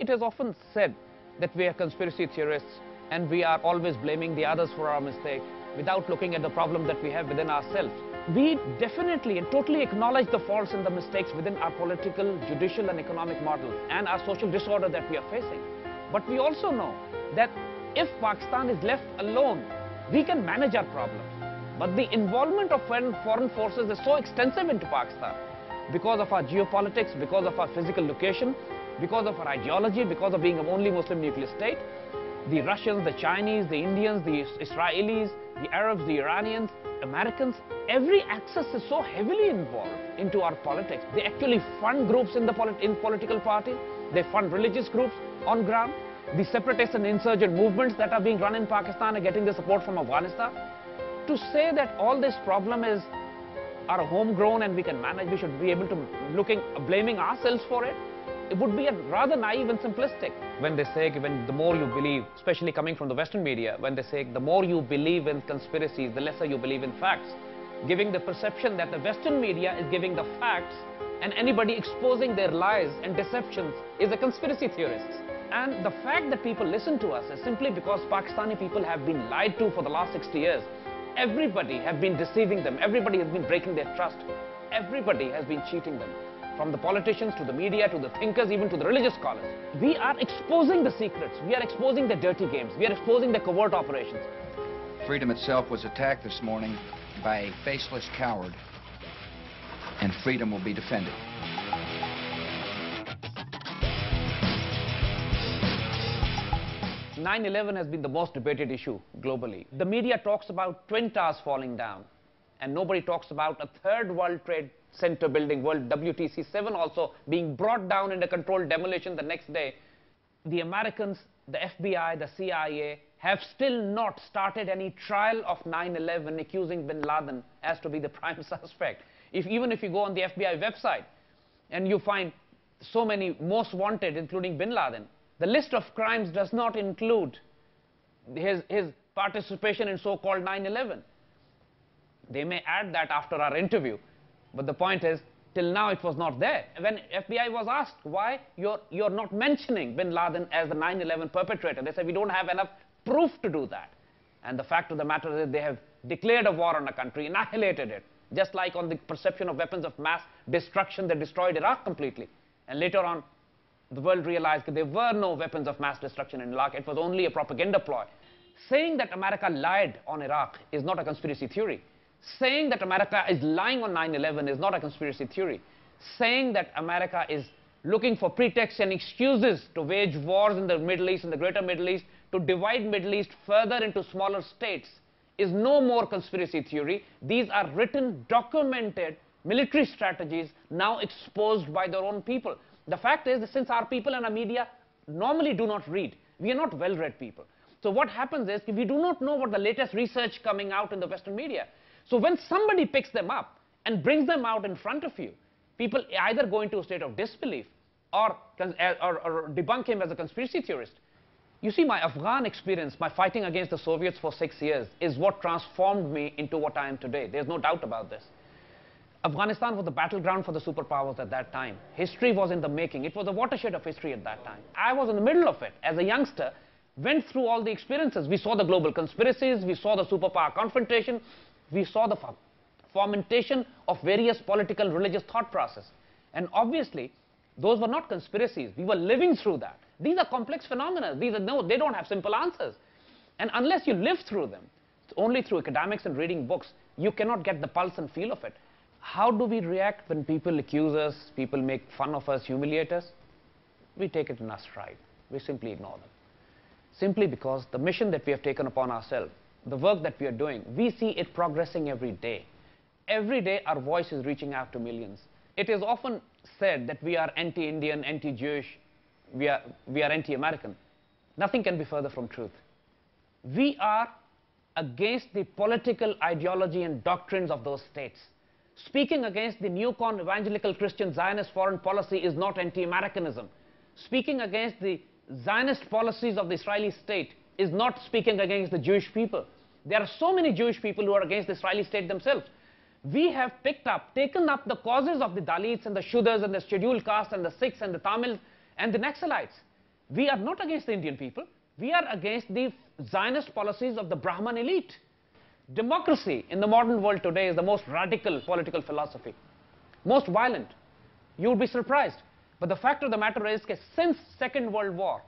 It is often said that we are conspiracy theorists and we are always blaming the others for our mistake without looking at the problem that we have within ourselves. We definitely and totally acknowledge the faults and the mistakes within our political, judicial and economic model and our social disorder that we are facing. But we also know that if Pakistan is left alone, we can manage our problems. But the involvement of foreign forces is so extensive into Pakistan because of our geopolitics, because of our physical location, because of our ideology, because of being an only Muslim nuclear state. The Russians, the Chinese, the Indians, the Israelis, the Arabs, the Iranians, Americans, every axis is so heavily involved into our politics. They actually fund groups in political parties. They fund religious groups on ground. The separatist and insurgent movements that are being run in Pakistan are getting the support from Afghanistan. To say that all this problem is our homegrown and we can manage, we should be able to blaming ourselves for it, it would be rather naive and simplistic. When they say, the more you believe, especially coming from the Western media, when they say the more you believe in conspiracies, the lesser you believe in facts, giving the perception that the Western media is giving the facts and anybody exposing their lies and deceptions is a conspiracy theorist. And the fact that people listen to us is simply because Pakistani people have been lied to for the last 60 years. Everybody has been deceiving them. Everybody has been breaking their trust. Everybody has been cheating them. From the politicians to the media to the thinkers, even to the religious scholars. We are exposing the secrets. We are exposing the dirty games. We are exposing the covert operations. Freedom itself was attacked this morning by a faceless coward, and freedom will be defended. "9/11 has been the most debated issue globally. The media talks about Twin Towers falling down, and nobody talks about a third World Trade Center building, World WTC-7 also being brought down in a controlled demolition the next day. The Americans, the FBI, the CIA have still not started any trial of 9/11 accusing bin Laden as to be the prime suspect. Even if you go on the FBI website and you find so many most wanted, including bin Laden, the list of crimes does not include his participation in so-called 9/11. They may add that after our interview, but the point is, till now it was not there. When FBI was asked why you're not mentioning bin Laden as the 9/11 perpetrator, they said we don't have enough proof to do that. And the fact of the matter is they have declared a war on a country, annihilated it, just like on the perception of weapons of mass destruction, they destroyed Iraq completely. And later on, the world realized that there were no weapons of mass destruction in Iraq. It was only a propaganda ploy. Saying that America lied on Iraq is not a conspiracy theory. Saying that America is lying on 9/11 is not a conspiracy theory. Saying that America is looking for pretexts and excuses to wage wars in the Middle East, in the greater Middle East, to divide Middle East further into smaller states is no more conspiracy theory. These are written, documented military strategies now exposed by their own people. The fact is that since our people and our media normally do not read, we are not well-read people. So what happens is we do not know what the latest research coming out in the Western media. So when somebody picks them up and brings them out in front of you, people either go into a state of disbelief or debunk him as a conspiracy theorist. You see, my Afghan experience, my fighting against the Soviets for 6 years, is what transformed me into what I am today. There's no doubt about this. Afghanistan was the battleground for the superpowers at that time. History was in the making. It was a watershed of history at that time. I was in the middle of it as a youngster, went through all the experiences. We saw the global conspiracies, we saw the superpower confrontation, we saw the fomentation of various political, religious thought process. And obviously, those were not conspiracies. We were living through that. These are complex phenomena. They don't have simple answers. And unless you live through them, it's only through academics and reading books, you cannot get the pulse and feel of it. How do we react when people accuse us, people make fun of us, humiliate us? We take it in our stride. We simply ignore them. Simply because the mission that we have taken upon ourselves, the work that we are doing, we see it progressing every day. Every day our voice is reaching out to millions. It is often said that we are anti-Indian, anti-Jewish, we are anti-American. Nothing can be further from truth. We are against the political ideology and doctrines of those states. Speaking against the neocon evangelical Christian Zionist foreign policy is not anti-Americanism. Speaking against the Zionist policies of the Israeli state is not speaking against the Jewish people. There are so many Jewish people who are against the Israeli state themselves. We have taken up the causes of the Dalits and the Shudras and the scheduled caste and the Sikhs and the Tamils and the Naxalites. We are not against the Indian people. We are against the Zionist policies of the Brahman elite. Democracy in the modern world today is the most radical political philosophy, most violent. You would be surprised. But the fact of the matter is that since Second World War,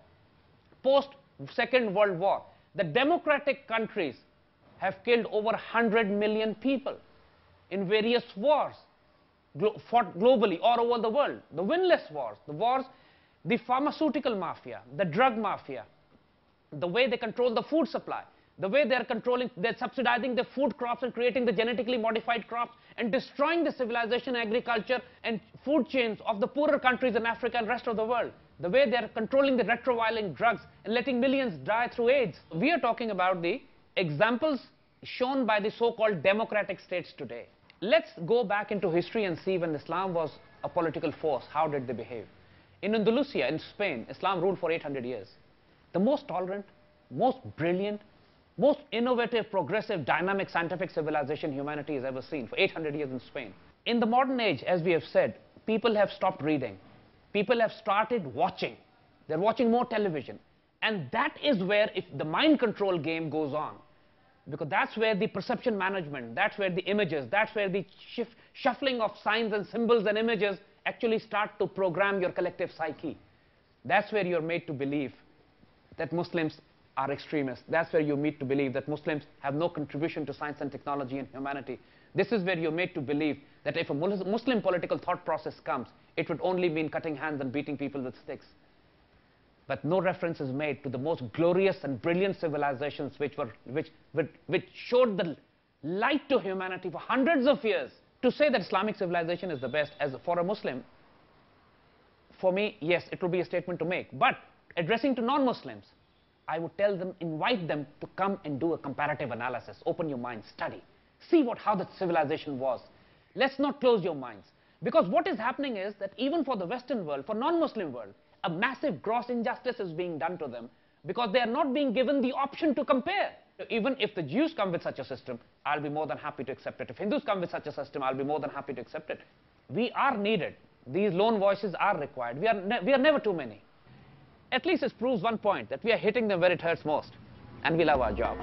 post-Second World War, the democratic countries have killed over 100 million people in various wars, fought globally all over the world. The winless wars, the pharmaceutical mafia, the drug mafia, the way they control the food supply, the way they're subsidizing the food crops and creating the genetically modified crops and destroying the civilization, agriculture and food chains of the poorer countries in Africa and rest of the world, the way they're controlling the retroviral drugs and letting millions die through AIDS. We are talking about the examples shown by the so-called democratic states today. Let's go back into history and see when Islam was a political force, how did they behave? In Andalusia, in Spain, Islam ruled for 800 years. The most tolerant, most brilliant, most innovative, progressive, dynamic, scientific civilization humanity has ever seen for 800 years in Spain. In the modern age, as we have said, people have stopped reading. People have started watching. They're watching more television. And that is where if the mind control game goes on. Because that's where the perception management, that's where the images, that's where the shuffling of signs and symbols and images actually start to program your collective psyche. That's where you're made to believe that Muslims are extremists. That's where you're made to believe that Muslims have no contribution to science and technology and humanity. This is where you're made to believe that if a Muslim political thought process comes, it would only mean cutting hands and beating people with sticks. But no reference is made to the most glorious and brilliant civilizations which showed the light to humanity for hundreds of years. To say that Islamic civilization is the best as for a Muslim, for me, yes, it would be a statement to make. But addressing to non-Muslims, I would tell them, invite them to come and do a comparative analysis. Open your mind, study. See how the civilization was. Let's not close your minds. Because what is happening is that even for the Western world, for non-Muslim world, a massive gross injustice is being done to them because they are not being given the option to compare. Even if the Jews come with such a system, I'll be more than happy to accept it. If Hindus come with such a system, I'll be more than happy to accept it. We are needed. These lone voices are required. We are never too many. At least it proves one point, that we are hitting them where it hurts most. And we love our job.